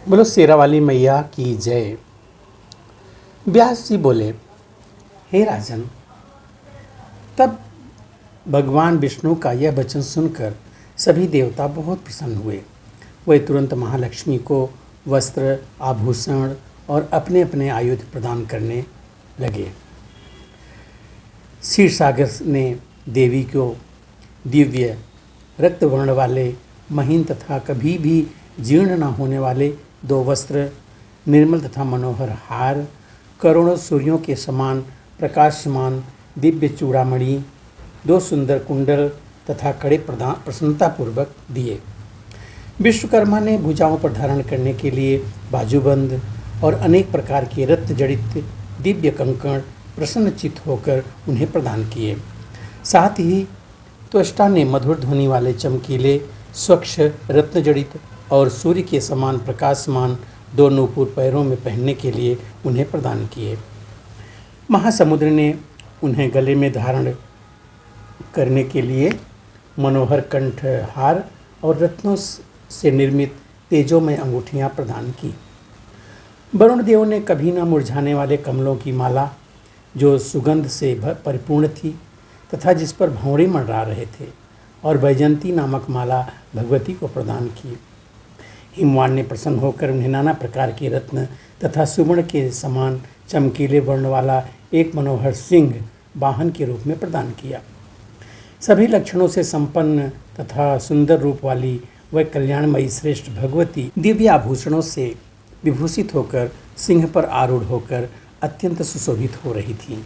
बोलो शेरा वाली मैया की जय। व्यास जी बोले, हे राजन, तब भगवान विष्णु का यह वचन सुनकर सभी देवता बहुत प्रसन्न हुए। वे तुरंत महालक्ष्मी को वस्त्र, आभूषण और अपने अपने आयुध प्रदान करने लगे। क्षीरसागर ने देवी को दिव्य रक्त वर्ण वाले, महीन तथा कभी भी जीर्ण न होने वाले 2 वस्त्र, निर्मल तथा मनोहर हार, करोड़ों सूर्यों के समान प्रकाशमान दिव्य चूड़ामणि, 2 सुंदर कुंडल तथा कड़े प्रसन्नतापूर्वक दिए। विश्वकर्मा ने भुजाओं पर धारण करने के लिए बाजूबंद और अनेक प्रकार के रत्न जड़ित दिव्य कंकण प्रसन्नचित्त होकर उन्हें प्रदान किए। साथ ही त्वष्टा ने मधुर ध्वनि वाले चमकीले, स्वच्छ, रत्न जड़ित और सूर्य के समान प्रकाशमान 2 नूपुर पैरों में पहनने के लिए उन्हें प्रदान किए। महासमुद्र ने उन्हें गले में धारण करने के लिए मनोहर कंठ हार और रत्नों से निर्मित तेजोमय अंगूठियां प्रदान की। वरुण देव ने कभी न मुरझाने वाले कमलों की माला, जो सुगंध से परिपूर्ण थी तथा जिस पर भंवरे मंडरा रहे थे, और वैजयंती नामक माला भगवती को प्रदान की। हिमवान ने प्रसन्न होकर उन्हें नाना प्रकार के रत्न तथा सुवर्ण के समान चमकीले वर्ण वाला एक मनोहर सिंह वाहन के रूप में प्रदान किया। सभी लक्षणों से संपन्न तथा सुंदर रूप वाली वह कल्याणमयी श्रेष्ठ भगवती दिव्य आभूषणों से विभूषित होकर सिंह पर आरूढ़ होकर अत्यंत सुशोभित हो रही थी।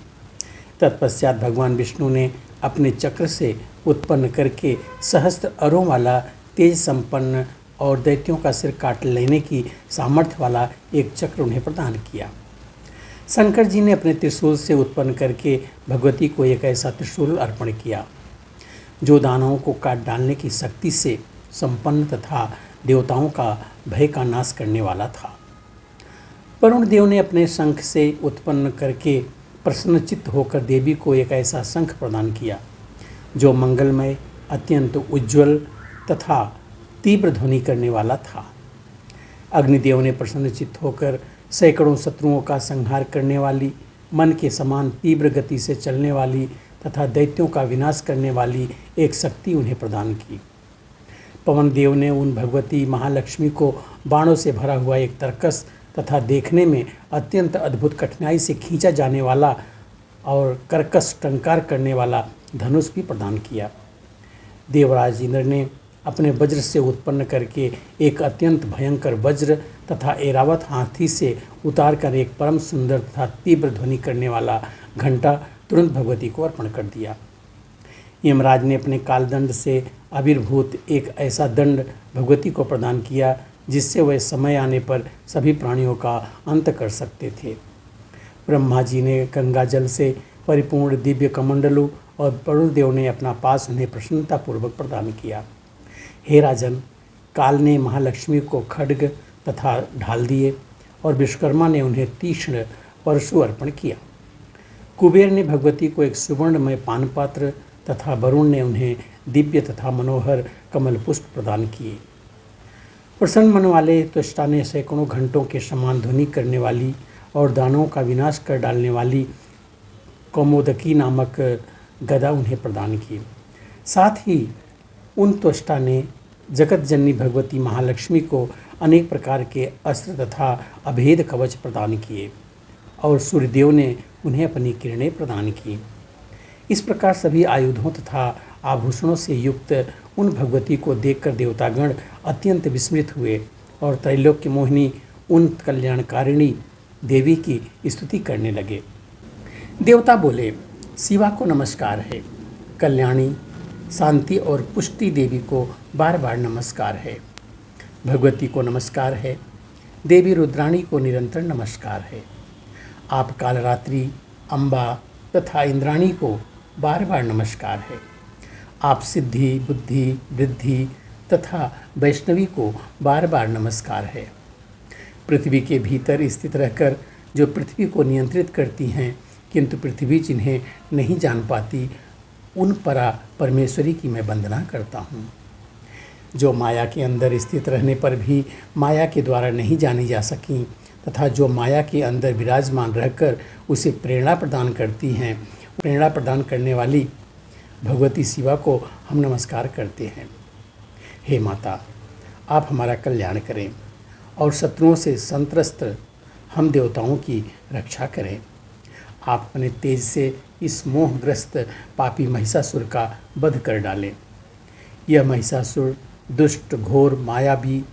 तत्पश्चात भगवान विष्णु ने अपने चक्र से उत्पन्न करके सहस्त्र अरों वाला तेज संपन्न और दैत्यों का सिर काट लेने की सामर्थ्य वाला एक चक्र उन्हें प्रदान किया। शंकर जी ने अपने त्रिशूल से उत्पन्न करके भगवती को एक ऐसा त्रिशूल अर्पण किया जो दानवों को काट डालने की शक्ति से संपन्न तथा देवताओं का भय का नाश करने वाला था। वरुण देव ने अपने शंख से उत्पन्न करके प्रसन्नचित्त होकर देवी को एक ऐसा शंख प्रदान किया जो मंगलमय, अत्यंत उज्ज्वल तथा तीव्र ध्वनि करने वाला था। अग्निदेव ने प्रसन्नचित्त होकर सैकड़ों शत्रुओं का संहार करने वाली, मन के समान तीव्र गति से चलने वाली तथा दैत्यों का विनाश करने वाली एक शक्ति उन्हें प्रदान की। पवन देव ने उन भगवती महालक्ष्मी को बाणों से भरा हुआ एक तरकस तथा देखने में अत्यंत अद्भुत कठिनाई से खींचा जाने वाला और कर्कश टंकार करने वाला धनुष भी प्रदान किया। देवराज इंद्र ने अपने वज्र से उत्पन्न करके एक अत्यंत भयंकर वज्र तथा ऐरावत हाथी से उतार कर एक परम सुंदर तथा तीव्र ध्वनि करने वाला घंटा तुरंत भगवती को अर्पण कर दिया। यमराज ने अपने कालदंड से आविर्भूत एक ऐसा दंड भगवती को प्रदान किया जिससे वह समय आने पर सभी प्राणियों का अंत कर सकते थे। ब्रह्मा जी ने गंगा जल से परिपूर्ण दिव्य कमंडलू और वरुण देव ने अपना पास उन्हें प्रसन्नतापूर्वक प्रदान किया। हे राजन, काल ने महालक्ष्मी को खड्ग तथा ढाल दिए और विश्वकर्मा ने उन्हें तीक्ष्ण परशु अर्पण किया। कुबेर ने भगवती को एक सुवर्णमय पानपात्र तथा वरुण ने उन्हें दिव्य तथा मनोहर कमल पुष्प प्रदान किए। प्रसन्न मन वाले त्वष्टा ने सैकड़ों घंटों के समान ध्वनि करने वाली और दानवों का विनाश कर डालने वाली कौमोदकी नामक गदा उन्हें प्रदान की। साथ ही उन त्वष्टा ने जगत जननी भगवती महालक्ष्मी को अनेक प्रकार के अस्त्र तथा अभेद कवच प्रदान किए और सूर्यदेव ने उन्हें अपनी किरणें प्रदान की। इस प्रकार सभी आयुधों तथा आभूषणों से युक्त उन भगवती को देखकर देवतागण अत्यंत विस्मित हुए और त्रैलोक्य मोहिनी उन कल्याणकारिणी देवी की स्तुति करने लगे। देवता बोले, शिवा को नमस्कार है, कल्याणी, शांति और पुष्टि देवी को बार बार नमस्कार है, भगवती को नमस्कार है, देवी रुद्राणी को निरंतर नमस्कार है, आप कालरात्रि, अम्बा तथा इंद्राणी को बार बार नमस्कार है, आप सिद्धि, बुद्धि, वृद्धि तथा वैष्णवी को बार बार नमस्कार है। पृथ्वी के भीतर स्थित रहकर जो पृथ्वी को नियंत्रित करती हैं किंतु पृथ्वी जिन्हें नहीं जान पाती, उन परा परमेश्वरी की मैं वंदना करता हूँ। जो माया के अंदर स्थित रहने पर भी माया के द्वारा नहीं जानी जा सकीं तथा जो माया के अंदर विराजमान रहकर उसे प्रेरणा प्रदान करती हैं, प्रेरणा प्रदान करने वाली भगवती शिवा को हम नमस्कार करते हैं। हे माता, आप हमारा कल्याण करें और शत्रुओं से संत्रस्त हम देवताओं की रक्षा करें। आप अपने तेज से इस मोहग्रस्त पापी महिषासुर का वध कर डालें। यह महिषासुर दुष्ट, घोर, मायावी,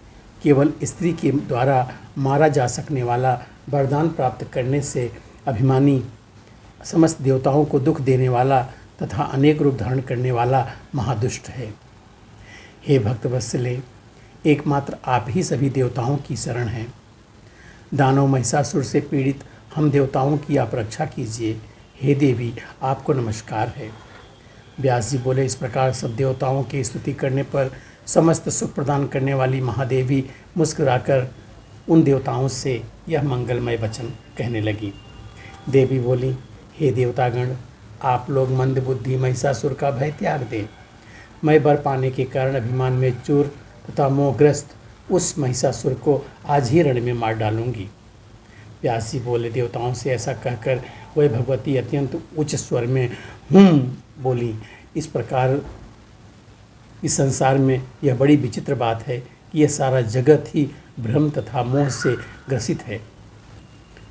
केवल स्त्री के द्वारा मारा जा सकने वाला, वरदान प्राप्त करने से अभिमानी, समस्त देवताओं को दुख देने वाला तथा अनेक रूप धारण करने वाला महादुष्ट है। हे भक्तवत्सले, एकमात्र आप ही सभी देवताओं की शरण हैं। दानव महिषासुर से पीड़ित हम देवताओं की आप रक्षा कीजिए। हे देवी, आपको नमस्कार है। व्यास जी बोले, इस प्रकार सब देवताओं की स्तुति करने पर समस्त सुख प्रदान करने वाली महादेवी मुस्कुराकर उन देवताओं से यह मंगलमय वचन कहने लगी। देवी बोली, हे देवतागण, आप लोग मंदबुद्धि महिषासुर का भय त्याग दें। मैं वर पाने के कारण अभिमान में चूर तथा मोहग्रस्त उस महिषासुर को आज ही रण में मार डालूंगी। व्यास जी बोले, देवताओं से ऐसा कहकर वह भगवती अत्यंत उच्च स्वर में बोली। इस प्रकार इस संसार में यह बड़ी विचित्र बात है कि यह सारा जगत ही भ्रम तथा मोह से ग्रसित है।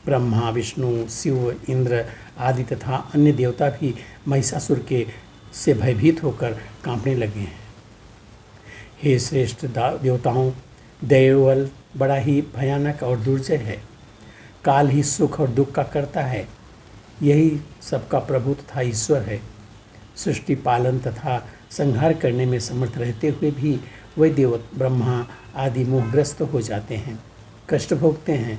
ब्रह्मा, विष्णु, शिव, इंद्र आदि तथा अन्य देवता भी महिषासुर के से भयभीत होकर कांपने लगे हैं। हे श्रेष्ठ देवताओं, दैवल बड़ा ही भयानक और दुर्जय है। काल ही सुख और दुख का करता है। यही सबका प्रभु तथा ईश्वर है। सृष्टि पालन तथा संहार करने में समर्थ रहते हुए भी वह देव ब्रह्मा आदि मोहग्रस्त हो जाते हैं, कष्ट भोगते हैं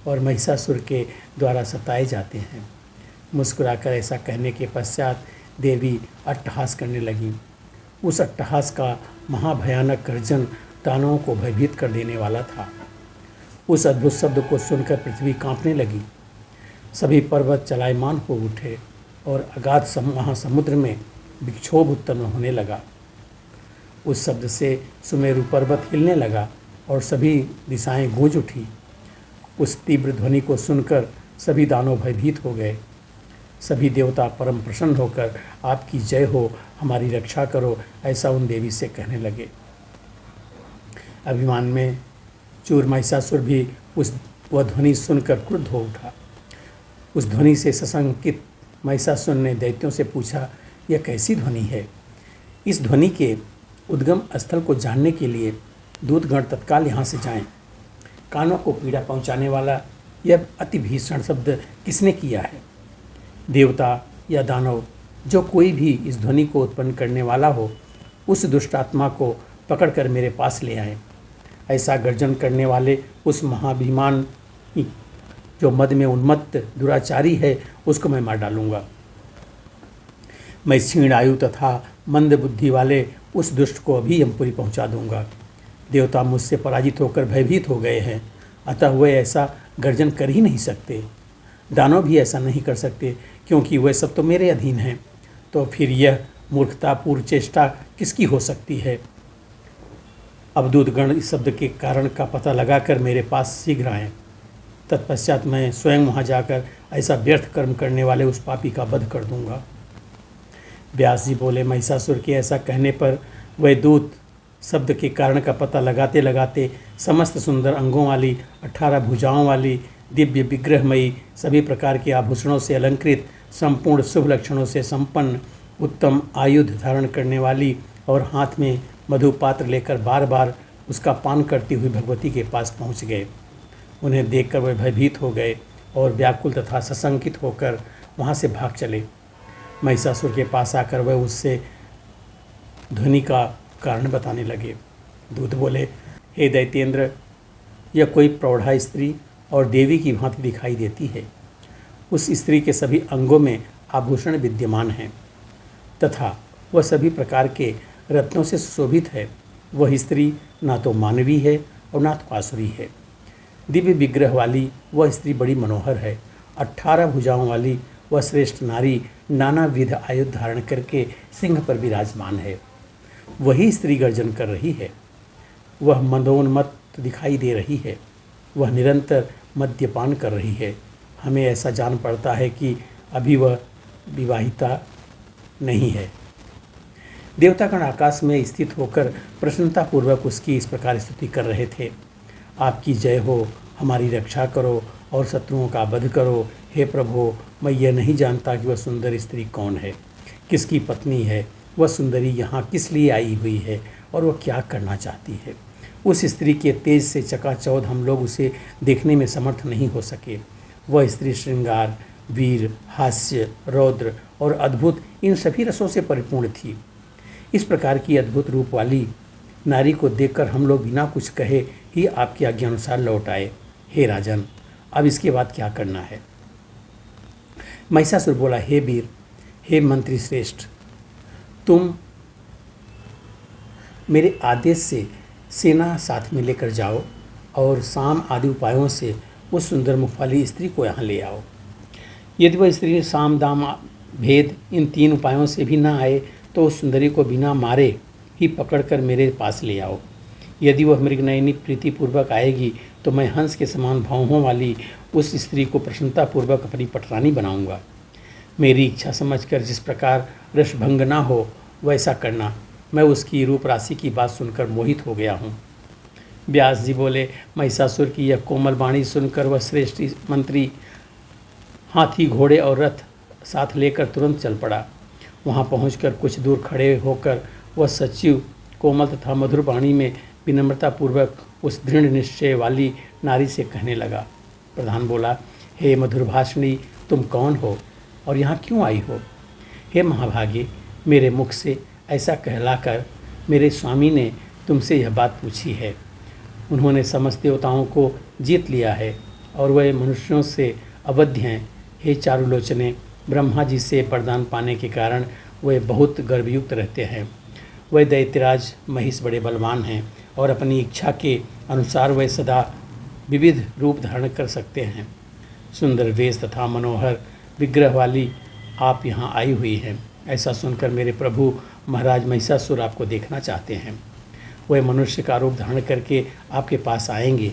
और महिषासुर के द्वारा सताए जाते हैं। मुस्कुराकर ऐसा कहने के पश्चात देवी अट्टहास करने लगी। उस अट्टहास का महाभयानक गर्जन दानवों को भयभीत कर देने वाला था। उस अद्भुत शब्द को सुनकर पृथ्वी कांपने लगी। सभी पर्वत चलायमान हो उठे और अगाध महासमुद्र में विक्षोभ उत्पन्न होने लगा। उस शब्द से सुमेरु पर्वत हिलने लगा और सभी दिशाएं गूंज उठी। उस तीव्र ध्वनि को सुनकर सभी दानव भयभीत हो गए। सभी देवता परम प्रसन्न होकर आपकी जय हो, हमारी रक्षा करो, ऐसा उन देवी से कहने लगे। अभिमान में चूर महिषासुर भी वह ध्वनि सुनकर क्रुद्ध हो उठा। उस ध्वनि से सशंकित महिषासुर ने दैत्यों से पूछा, यह कैसी ध्वनि है? इस ध्वनि के उद्गम स्थल को जानने के लिए दूतगण तत्काल यहाँ से जाएं। कानों को पीड़ा पहुँचाने वाला यह अति भीषण शब्द किसने किया है? देवता या दानव, जो कोई भी इस ध्वनि को उत्पन्न करने वाला हो, उस दुष्टात्मा को पकड़कर मेरे पास ले आए। ऐसा गर्जन करने वाले उस महाभिमान जो मद में उन्मत्त दुराचारी है, उसको मैं मार डालूंगा। मैं क्षीण आयु तथा मंद बुद्धि वाले उस दुष्ट को अभी यमपुरी पहुंचा दूंगा। देवता मुझसे पराजित होकर भयभीत हो गए हैं, अतः वे ऐसा गर्जन कर ही नहीं सकते। दानव भी ऐसा नहीं कर सकते, क्योंकि वे सब तो मेरे अधीन हैं। तो फिर यह मूर्खतापूर्ण चेष्टा किसकी हो सकती है? अब दूतगण इस शब्द के कारण का पता लगाकर मेरे पास शीघ्र आएँ। तत्पश्चात मैं स्वयं वहाँ जाकर ऐसा व्यर्थ कर्म करने वाले उस पापी का वध कर दूंगा। व्यास जी बोले, महिषासुर के ऐसा कहने पर वह दूत शब्द के कारण का पता लगाते लगाते समस्त सुंदर अंगों वाली, 18 भुजाओं वाली, दिव्य विग्रहमयी, सभी प्रकार के आभूषणों से अलंकृत, संपूर्ण शुभ लक्षणों से संपन्न, उत्तम आयुध धारण करने वाली और हाथ में मधुपात्र लेकर बार बार उसका पान करती हुई भगवती के पास पहुँच गए। उन्हें देखकर वे भयभीत हो गए और व्याकुल तथा सशंकित होकर वहाँ से भाग चले। महिषासुर के पास आकर वह उससे ध्वनि का कारण बताने लगे। दूत बोले, हे दैत्येंद्र, यह कोई प्रौढ़ा स्त्री और देवी की भांति दिखाई देती है। उस स्त्री के सभी अंगों में आभूषण विद्यमान हैं तथा वह सभी प्रकार के रत्नों से सुशोभित है। वह स्त्री ना तो मानवी है और ना तो आसुरी है। दिव्य विग्रह वाली वह स्त्री बड़ी मनोहर है। 18 भुजाओं वाली वह श्रेष्ठ नारी नानाविध आयुध धारण करके सिंह पर विराजमान है। वही स्त्री गर्जन कर रही है। वह मदोन्मत्त दिखाई दे रही है। वह निरंतर मद्यपान कर रही है। हमें ऐसा जान पड़ता है कि अभी वह विवाहिता नहीं है। देवतागण आकाश में स्थित होकर प्रसन्नतापूर्वक उसकी इस प्रकार स्तुति कर रहे थे। आपकी जय हो, हमारी रक्षा करो और शत्रुओं का वध करो। हे प्रभु, मैं यह नहीं जानता कि वह सुंदर स्त्री कौन है, किसकी पत्नी है। वह सुंदरी यहाँ किस लिए आई हुई है और वह क्या करना चाहती है। उस स्त्री के तेज से चकाचौंध हम लोग उसे देखने में समर्थ नहीं हो सके। वह स्त्री श्रृंगार, वीर, हास्य, रौद्र और अद्भुत इन सभी रसों से परिपूर्ण थी। इस प्रकार की अद्भुत रूप वाली नारी को देखकर हम लोग बिना कुछ कहे ही आपकी आज्ञा अनुसार लौट आए। हे राजन, अब इसके बाद क्या करना है। महिषासुर बोला, हे वीर, हे मंत्री श्रेष्ठ, तुम मेरे आदेश से सेना साथ में लेकर जाओ और साम आदि उपायों से उस सुंदर मुख वाली स्त्री को यहाँ ले आओ। यदि वह स्त्री साम दाम भेद इन 3 उपायों से भी ना आए तो उस सुंदरी को बिना मारे ही पकड़कर मेरे पास ले आओ। यदि वह मृगनयनी प्रीतिपूर्वक आएगी तो मैं हंस के समान भौहों वाली उस स्त्री को प्रसन्नतापूर्वक अपनी पटरानी बनाऊंगा। मेरी इच्छा समझकर जिस प्रकार रसभंग ना हो वैसा करना। मैं उसकी रूप राशि की बात सुनकर मोहित हो गया हूँ। व्यास जी बोले, महिषासुर की यह कोमल वाणी सुनकर वह श्रेष्ठ मंत्री हाथी, घोड़े और रथ साथ लेकर तुरंत चल पड़ा। वहाँ पहुंचकर कुछ दूर खड़े होकर वह सचिव कोमल तथा मधुर वाणी में विनम्रतापूर्वक उस दृढ़ निश्चय वाली नारी से कहने लगा। प्रधान बोला, हे मधुरभाषिणी, तुम कौन हो और यहाँ क्यों आई हो। हे महाभागे, मेरे मुख से ऐसा कहलाकर मेरे स्वामी ने तुमसे यह बात पूछी है। उन्होंने समस्त देवताओं को जीत लिया है और वह मनुष्यों से अवध्य हैं। हे चारुलोचने, ब्रह्मा जी से वरदान पाने के कारण वे बहुत गर्वयुक्त रहते हैं। वह दैत्यराज महिष बड़े बलवान हैं और अपनी इच्छा के अनुसार वे सदा विविध रूप धारण कर सकते हैं। सुंदर वेश तथा मनोहर विग्रह वाली आप यहाँ आई हुई हैं। ऐसा सुनकर मेरे प्रभु महाराज महिषासुर आपको देखना चाहते हैं। वह मनुष्य का रूप धारण करके आपके पास आएंगे।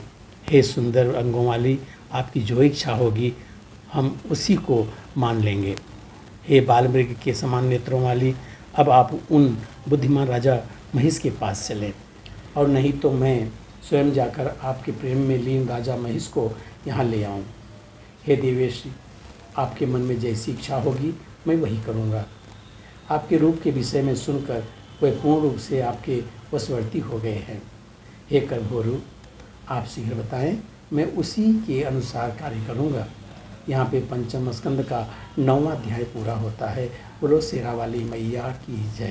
हे सुंदर अंगों वाली, आपकी जो इच्छा होगी हम उसी को मान लेंगे। हे बालमृग के समान नेत्रों वाली, अब आप उन बुद्धिमान राजा महिष के पास चलें, और नहीं तो मैं स्वयं जाकर आपके प्रेम में लीन राजा महिष को यहाँ ले आऊँ। हे देवेश, आपके मन में जैसी इच्छा होगी मैं वही करूँगा। आपके रूप के विषय में सुनकर वह पूर्ण रूप से आपके वशवर्ती हो गए हैं। हे करभोरु, आप शीघ्र बताएं, मैं उसी के अनुसार कार्य करूँगा। यहाँ पे पंचम स्कंद का 9वां अध्याय पूरा होता है। बोलो शेरा वाली मैया की जय।